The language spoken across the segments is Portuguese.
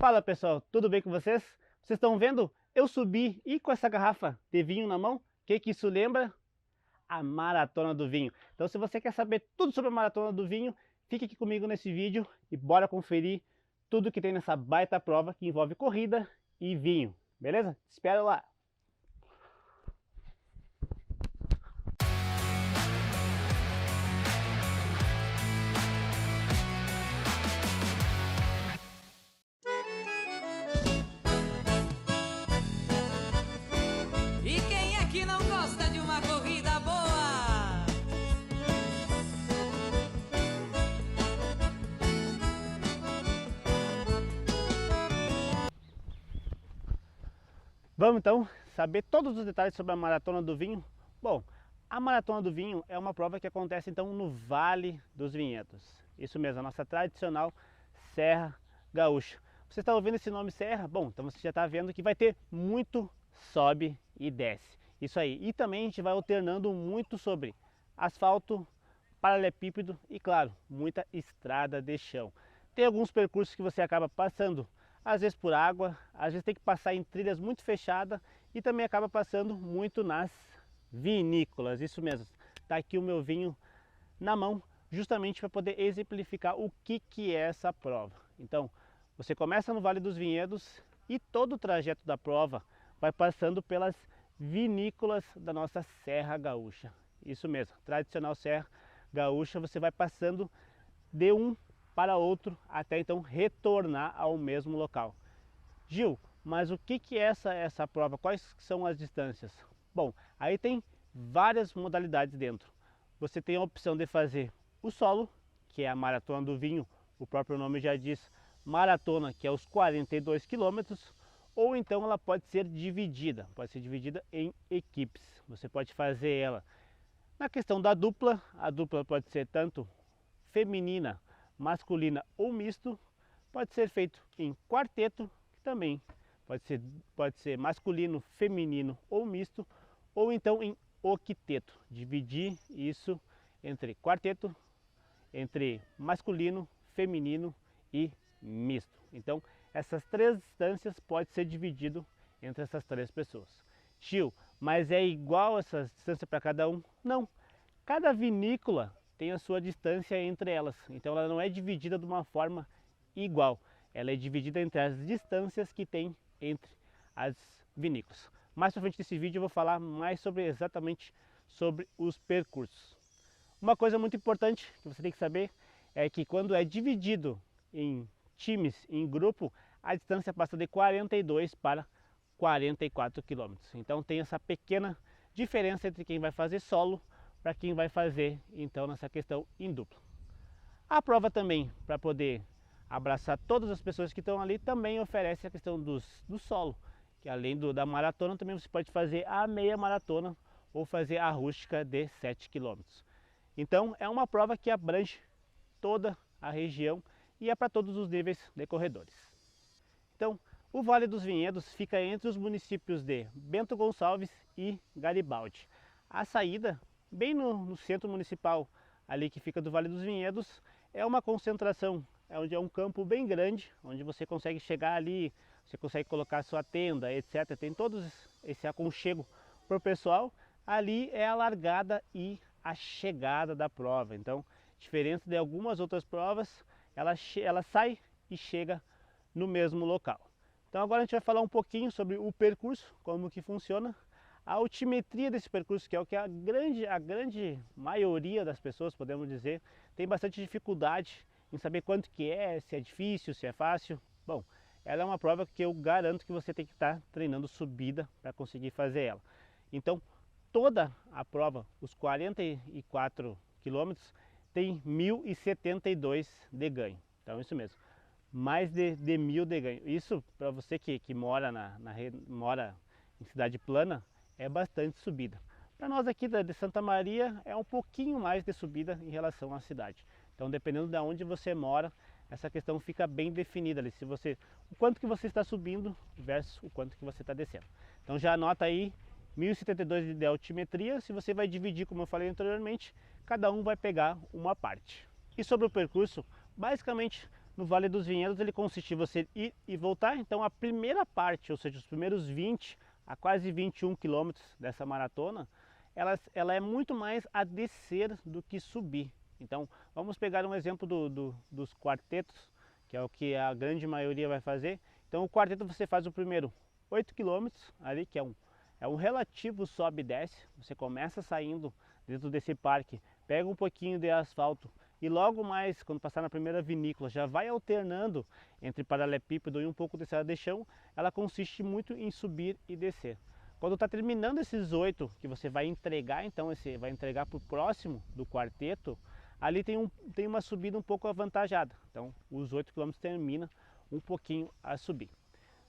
Fala pessoal, tudo bem com vocês? Vocês estão vendo? Eu subi e com essa garrafa de vinho na mão, o que isso lembra? A Maratona do Vinho. Então se você quer saber tudo sobre a Maratona do Vinho, fique aqui comigo nesse vídeo e bora conferir tudo que tem nessa baita prova que envolve corrida e vinho, beleza? Te espero lá! E quem é que não gosta de uma corrida boa? Vamos então saber todos os detalhes sobre a Maratona do Vinho? Bom, a Maratona do Vinho é uma prova que acontece então no Vale dos Vinhedos. Isso mesmo, a nossa tradicional Serra Gaúcha. Você está ouvindo esse nome Serra? Bom, então você já está vendo que vai ter muito sobe e desce. Isso aí. E também a gente vai alternando muito sobre asfalto, paralelepípedo e, claro, muita estrada de chão. Tem alguns percursos que você acaba passando, às vezes por água, às vezes tem que passar em trilhas muito fechadas e também acaba passando muito nas vinícolas. Isso mesmo. Tá aqui o meu vinho na mão, justamente para poder exemplificar o que é essa prova. Então, você começa no Vale dos Vinhedos e todo o trajeto da prova vai passando pelas vinícolas da nossa Serra Gaúcha. Isso mesmo, tradicional Serra Gaúcha, você vai passando de um para outro até então retornar ao mesmo local. Gil, mas o que é essa prova? Quais são as distâncias? Bom, aí tem várias modalidades dentro. Você tem a opção de fazer o solo, que é a Maratona do Vinho, o próprio nome já diz, maratona, que é os 42 quilômetros, ou então ela pode ser dividida em equipes. Você pode fazer ela na questão da dupla, a dupla pode ser tanto feminina, masculina ou misto, pode ser feito em quarteto, que também pode ser masculino, feminino ou misto, ou então em octeto, dividir isso entre quarteto, entre masculino, feminino e misto. Então, essas três distâncias pode ser dividido entre essas três pessoas. Tio, mas é igual essa distância para cada um? Não. Cada vinícola tem a sua distância entre elas. Então, ela não é dividida de uma forma igual. Ela é dividida entre as distâncias que tem entre as vinícolas. Mais para frente desse vídeo eu vou falar mais sobre exatamente sobre os percursos. Uma coisa muito importante que você tem que saber é que quando é dividido em times, em grupo, a distância passa de 42 para 44 quilômetros. Então tem essa pequena diferença entre quem vai fazer solo para quem vai fazer então nessa questão em dupla. A prova também, para poder abraçar todas as pessoas que estão ali, também oferece a questão do solo, que além da maratona também você pode fazer a meia maratona ou fazer a rústica de 7 quilômetros. Então é uma prova que abrange toda a região e é para todos os níveis de corredores. Então, o Vale dos Vinhedos fica entre os municípios de Bento Gonçalves e Garibaldi. A saída, bem no centro municipal, ali que fica do Vale dos Vinhedos, é uma concentração, onde é um campo bem grande, onde você consegue chegar ali, você consegue colocar sua tenda, etc. Tem todo esse aconchego para o pessoal. Ali é a largada e a chegada da prova. Então, diferente de algumas outras provas, ela sai e chega no mesmo local. Então agora a gente vai falar um pouquinho sobre o percurso, como que funciona, a altimetria desse percurso, que é o que a grande maioria das pessoas, podemos dizer, tem bastante dificuldade em saber quanto que é, se é difícil, se é fácil. Bom, ela é uma prova que eu garanto que você tem que estar treinando subida para conseguir fazer ela. Então, toda a prova, os 44 quilômetros, tem 1.072 de ganho. Então isso mesmo, mais de 1.000 de ganho. Isso para você que mora, mora em cidade plana, é bastante subida. Para nós aqui de Santa Maria é um pouquinho mais de subida em relação à cidade. Então dependendo de onde você mora, essa questão fica bem definida ali. O quanto que você está subindo versus o quanto que você está descendo. Então já anota aí 1.072 de altimetria. Se você vai dividir, como eu falei anteriormente, cada um vai pegar uma parte. E sobre o percurso, basicamente no Vale dos Vinhedos ele consiste em você ir e voltar. Então a primeira parte, ou seja, os primeiros 20 a quase 21 quilômetros dessa maratona, ela é muito mais a descer do que subir. Então vamos pegar um exemplo dos quartetos, que é o que a grande maioria vai fazer. Então o quarteto você faz o primeiro 8 quilômetros ali, que é um relativo sobe e desce. Você começa saindo dentro desse parque, pega um pouquinho de asfalto e logo mais, quando passar na primeira vinícola, já vai alternando entre paralelepípedo e um pouco de estrada de chão. Ela consiste muito em subir e descer. Quando está terminando esses 8 que você vai entregar, então vai entregar para o próximo do quarteto, ali tem uma subida um pouco avantajada. Então os 8 quilômetros termina um pouquinho a subir.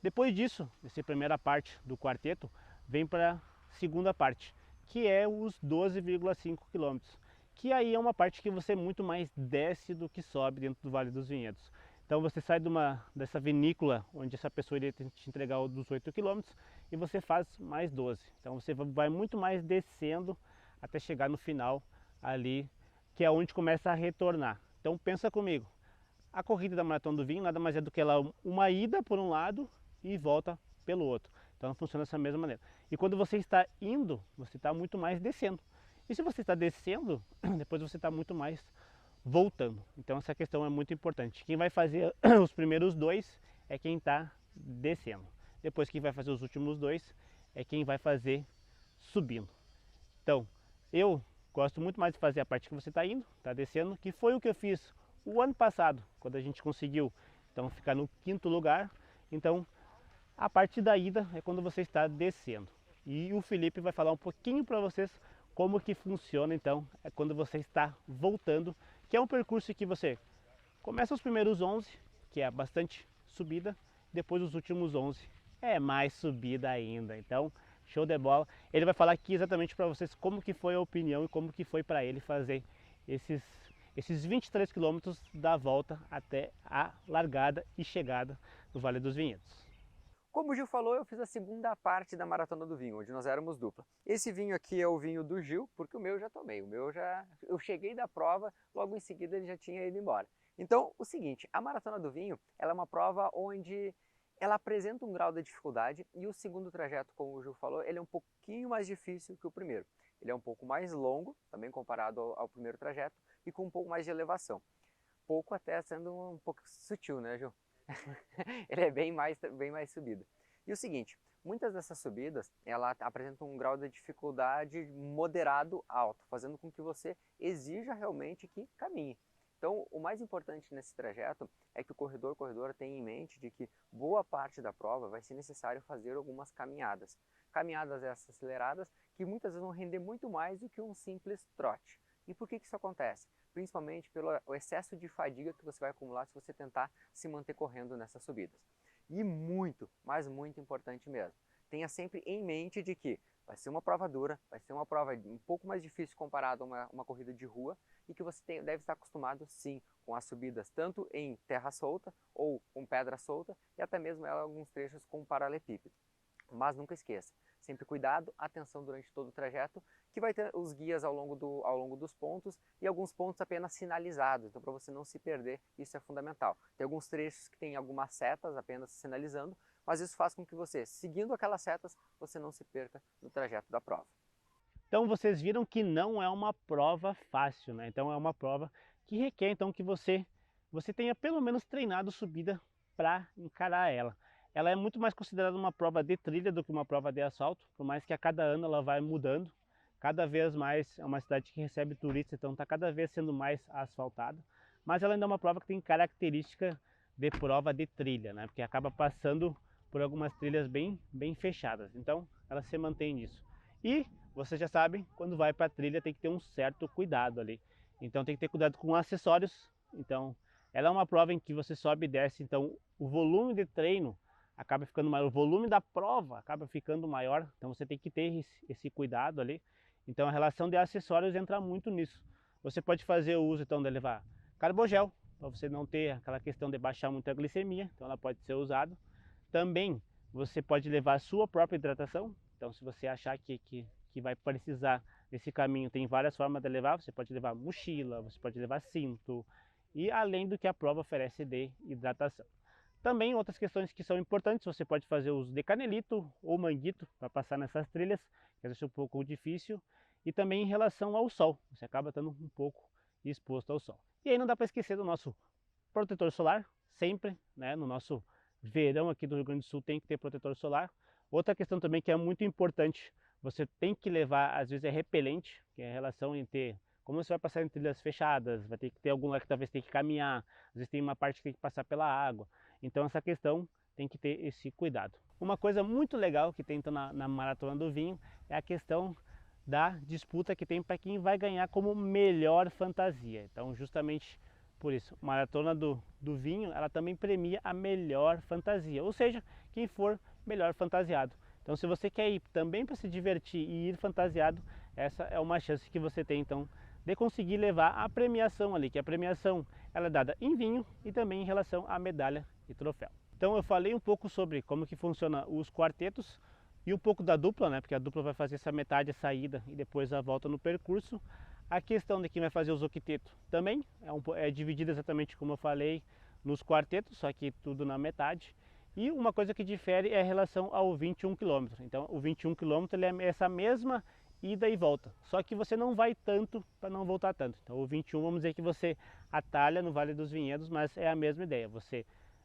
Depois disso, essa primeira parte do quarteto, vem para a segunda parte, que é os 12,5 quilômetros, que aí é uma parte que você muito mais desce do que sobe dentro do Vale dos Vinhedos. Então você sai dessa vinícola onde essa pessoa iria te entregar dos 8 quilômetros e você faz mais 12. Então você vai muito mais descendo até chegar no final ali, que é onde começa a retornar. Então pensa comigo, a corrida da Maratona do Vinho nada mais é do que uma ida por um lado e volta pelo outro. Então funciona dessa mesma maneira. E quando você está indo, você está muito mais descendo. E se você está descendo, depois você está muito mais voltando. Então essa questão é muito importante. Quem vai fazer os primeiros 2 é quem está descendo. Depois quem vai fazer os últimos 2 é quem vai fazer subindo. Então eu gosto muito mais de fazer a parte que você está indo, está descendo, que foi o que eu fiz o ano passado, quando a gente conseguiu então ficar no 5º lugar. Então a parte da ida é quando você está descendo. E o Felipe vai falar um pouquinho para vocês como que funciona então é quando você está voltando, que é um percurso que você começa os primeiros 11, que é bastante subida, depois os últimos 11 é mais subida ainda. Então, show de bola. Ele vai falar aqui exatamente para vocês como que foi a opinião e como que foi para ele fazer esses 23 quilômetros da volta até a largada e chegada do Vale dos Vinhedos. Como o Gil falou, eu fiz a segunda parte da Maratona do Vinho, onde nós éramos dupla. Esse vinho aqui é o vinho do Gil, porque o meu eu já tomei. Eu cheguei da prova, logo em seguida ele já tinha ido embora. Então, o seguinte, a Maratona do Vinho, ela é uma prova onde ela apresenta um grau de dificuldade e o segundo trajeto, como o Gil falou, ele é um pouquinho mais difícil que o primeiro. Ele é um pouco mais longo, também comparado ao primeiro trajeto, e com um pouco mais de elevação. Pouco até sendo um pouco sutil, né, Gil? Ele é bem mais subida. E o seguinte, muitas dessas subidas, ela apresentam um grau de dificuldade moderado alto, fazendo com que você exija realmente que caminhe. Então, o mais importante nesse trajeto é que o corredor tenha em mente de que boa parte da prova vai ser necessário fazer algumas caminhadas. Caminhadas essas aceleradas que muitas vezes vão render muito mais do que um simples trote. E por que isso acontece? Principalmente pelo excesso de fadiga que você vai acumular se você tentar se manter correndo nessas subidas. E muito, mas muito importante mesmo, tenha sempre em mente de que vai ser uma prova dura, vai ser uma prova um pouco mais difícil comparado a uma corrida de rua e que você deve estar acostumado sim com as subidas tanto em terra solta ou com pedra solta e até mesmo alguns trechos com paralelepípedo. Mas nunca esqueça, sempre cuidado, atenção durante todo o trajeto, que vai ter os guias ao longo dos pontos e alguns pontos apenas sinalizados, então para você não se perder, isso é fundamental. Tem alguns trechos que tem algumas setas apenas sinalizando, mas isso faz com que você, seguindo aquelas setas, você não se perca no trajeto da prova. Então vocês viram que não é uma prova fácil, né? Então é uma prova que requer então que você tenha pelo menos treinado subida para encarar ela. Ela é muito mais considerada uma prova de trilha do que uma prova de asfalto, por mais que a cada ano ela vai mudando. Cada vez mais é uma cidade que recebe turistas, então está cada vez sendo mais asfaltada. Mas ela ainda é uma prova que tem característica de prova de trilha, né? Porque acaba passando por algumas trilhas bem fechadas. Então ela se mantém nisso. E vocês já sabem, quando vai para a trilha tem que ter um certo cuidado ali. Então tem que ter cuidado com acessórios. Então ela é uma prova em que você sobe e desce, então o volume de treino acaba ficando maior, o volume da prova acaba ficando maior, então você tem que ter esse cuidado ali. Então a relação de acessórios entra muito nisso. Você pode fazer o uso então de levar carbogel, para você não ter aquela questão de baixar muito a glicemia, então ela pode ser usada. Também você pode levar a sua própria hidratação, então se você achar que vai precisar desse caminho, tem várias formas de levar, você pode levar mochila, você pode levar cinto, e além do que a prova oferece de hidratação. Também outras questões que são importantes, você pode fazer uso de canelito ou manguito para passar nessas trilhas, que às vezes é um pouco difícil, e também em relação ao sol, você acaba estando um pouco exposto ao sol. E aí não dá para esquecer do nosso protetor solar, sempre, né, no nosso verão aqui do Rio Grande do Sul tem que ter protetor solar. Outra questão também que é muito importante, você tem que levar, às vezes é repelente, que é a relação entre, como você vai passar em trilhas fechadas, vai ter que ter algum lugar que talvez tenha que caminhar, às vezes tem uma parte que tem que passar pela água, então essa questão tem que ter esse cuidado. Uma coisa muito legal que tem então na Maratona do Vinho é a questão da disputa que tem para quem vai ganhar como melhor fantasia. Então justamente por isso, a Maratona do Vinho, ela também premia a melhor fantasia, ou seja, quem for melhor fantasiado. Então se você quer ir também para se divertir e ir fantasiado, essa é uma chance que você tem então de conseguir levar a premiação ali, que a premiação ela é dada em vinho e também em relação à medalha e troféu. Então eu falei um pouco sobre como que funciona os quartetos e um pouco da dupla, né, porque a dupla vai fazer essa metade a saída e depois a volta no percurso. A questão de quem vai fazer os octetos também é dividida exatamente como eu falei nos quartetos, só que tudo na metade. E uma coisa que difere é a relação ao 21 km. Então o 21 km ele é essa mesma ida e volta, só que você não vai tanto para não voltar tanto. Então o 21 vamos dizer que você atalha no Vale dos Vinhedos, mas é a mesma ideia, você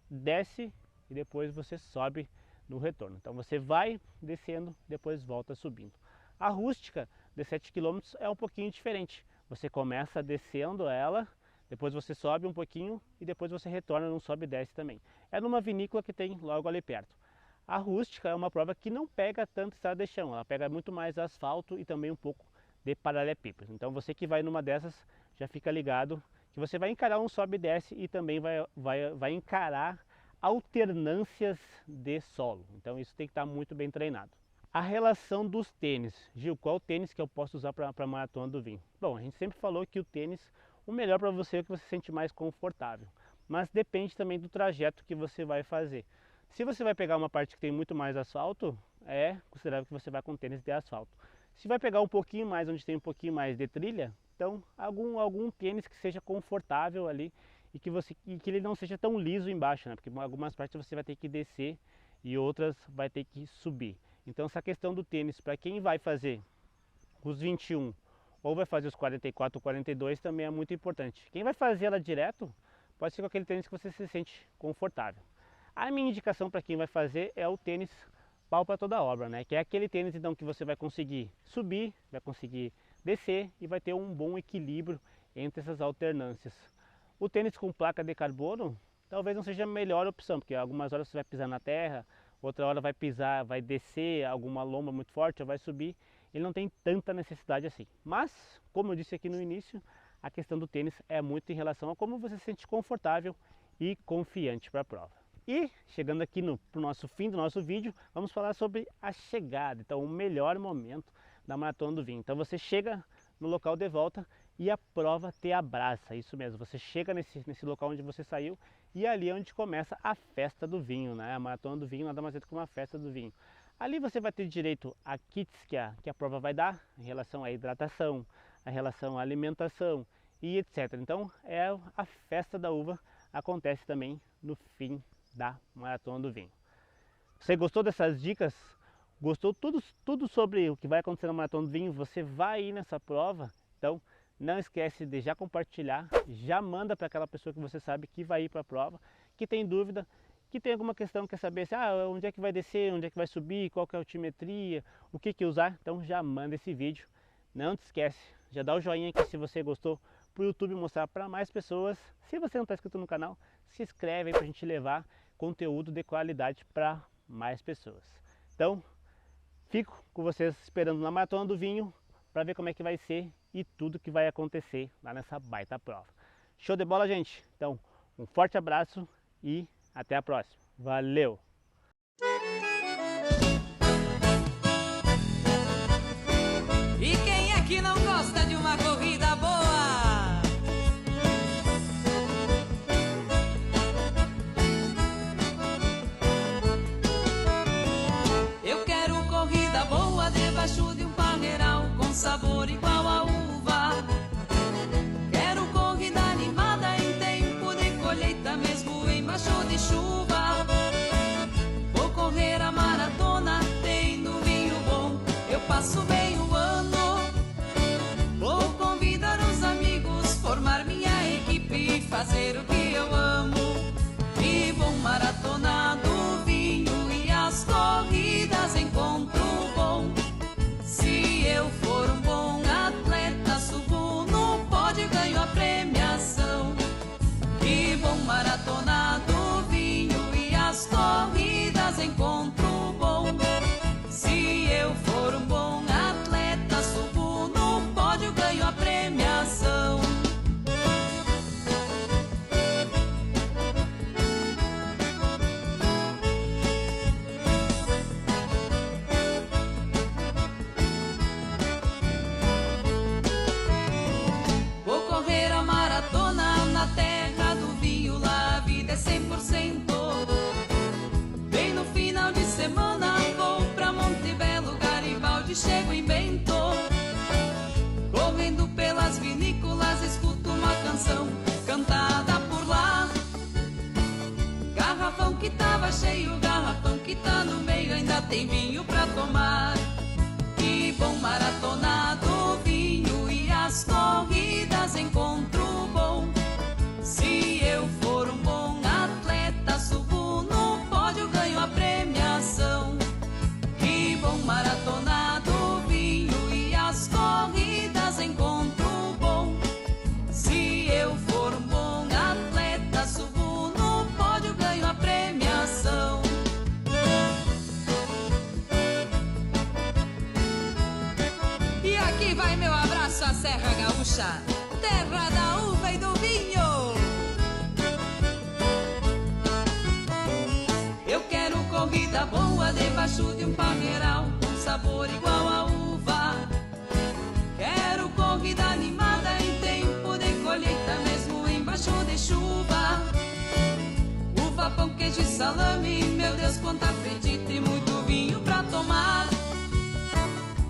desce e depois você sobe no retorno. Então você vai descendo, depois volta subindo. A rústica de 7 km é um pouquinho diferente. Você começa descendo ela, depois você sobe um pouquinho e depois você retorna, não sobe e desce também. É numa vinícola que tem logo ali perto. A rústica é uma prova que não pega tanto estrada de chão, ela pega muito mais asfalto e também um pouco de paralelepípedo. Então você que vai numa dessas já fica ligado que você vai encarar um sobe e desce e também vai encarar alternâncias de solo. Então isso tem que estar muito bem treinado. A relação dos tênis. Gil, qual tênis que eu posso usar para a Maratona do Vinho? Bom, a gente sempre falou que o tênis, o melhor para você é o que você se sente mais confortável. Mas depende também do trajeto que você vai fazer. Se você vai pegar uma parte que tem muito mais asfalto, é considerável que você vai com tênis de asfalto. Se vai pegar um pouquinho mais, onde tem um pouquinho mais de trilha, então algum tênis que seja confortável ali e que ele não seja tão liso embaixo, né? Porque algumas partes você vai ter que descer e outras vai ter que subir. Então essa questão do tênis, para quem vai fazer os 21 ou vai fazer os 44 ou 42 também é muito importante. Quem vai fazer ela direto, pode ser com aquele tênis que você se sente confortável. A minha indicação para quem vai fazer é o tênis pau para toda obra, né? Que é aquele tênis então que você vai conseguir subir, vai conseguir descer e vai ter um bom equilíbrio entre essas alternâncias. O tênis com placa de carbono talvez não seja a melhor opção, porque algumas horas você vai pisar na terra, outra hora vai pisar, vai descer alguma lomba muito forte, ou vai subir, ele não tem tanta necessidade assim. Mas, como eu disse aqui no início, a questão do tênis é muito em relação a como você se sente confortável e confiante para a prova. E chegando aqui para o nosso fim do nosso vídeo, vamos falar sobre a chegada, então o melhor momento da Maratona do Vinho. Então você chega no local de volta e a prova te abraça, isso mesmo, você chega nesse local onde você saiu e ali é onde começa a festa do vinho, né? A Maratona do Vinho nada mais é do que uma festa do vinho. Ali você vai ter direito a kits que a prova vai dar em relação à hidratação, em relação à alimentação e etc. Então a festa da uva acontece também no fim da Maratona do Vinho. Você gostou dessas dicas? Gostou tudo sobre o que vai acontecer na Maratona do Vinho? Você vai ir nessa prova? Então não esquece de já compartilhar, já manda para aquela pessoa que você sabe que vai ir para a prova, que tem dúvida, que tem alguma questão, quer saber se, onde é que vai descer, onde é que vai subir, qual que é a altimetria, o que usar, então já manda esse vídeo. Não te esquece, já dá o joinha aqui se você gostou, para o YouTube mostrar para mais pessoas. Se você não está inscrito no canal, se inscreve aí para a gente levar conteúdo de qualidade para mais pessoas. Então, fico com vocês esperando na Maratona do Vinho para ver como é que vai ser e tudo que vai acontecer lá nessa baita prova. Show de bola, gente? Então, um forte abraço e até a próxima. Valeu! E quem é que não gosta de uma corrida boa? Eu quero corrida boa debaixo de um parreiral com sabor igual a uva. Quero corrida animada em fazer o que eu amo. E bom maratonar do vinho e as corridas encontro bom. Se eu for um bom atleta, subo no pódio, ganho a premiação. E bom maratonar do vinho e as corridas encontro bom. Se eu for um bom atleta, subo no pódio, ganho a premiação. Vou correr a maratona na terra do vinho, lá a vida é 100%. Bem no final de semana vou pra Montebello, Garibaldi, chego em Bento. Correndo pelas vinícolas escuto uma canção cantada por lá. Garrafão que tava cheio, garrafão que tá no meio, ainda tem vinho pra tomar. Que bom maratonar do vinho e as corridas encontro bom. Se eu for um bom atleta, subo no pódio, ganho a premiação. Que bom maratonar do vinho e as corridas encontro bom. Se eu for um bom atleta, subo no pódio, ganho a premiação. E aqui vai meu abraço à Serra Gaúcha, terra da uva e do vinho. Eu quero corrida boa debaixo de um parreiral, com sabor igual a uva. Quero corrida animada em tempo de colheita, mesmo embaixo de chuva. Uva, pão, queijo e salame, meu Deus, quanto apetite e muito vinho pra tomar.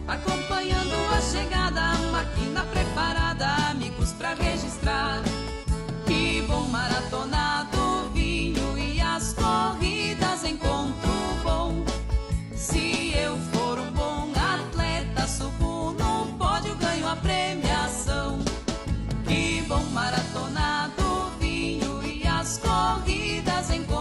Acompanhando a chegada, máquina preparada, amigos pra registrar. Que bom maratonar do vinho e as corridas encontro bom. Se eu for um bom atleta, subo no pódio, ganho a premiação. Que bom maratonar do vinho e as corridas encontro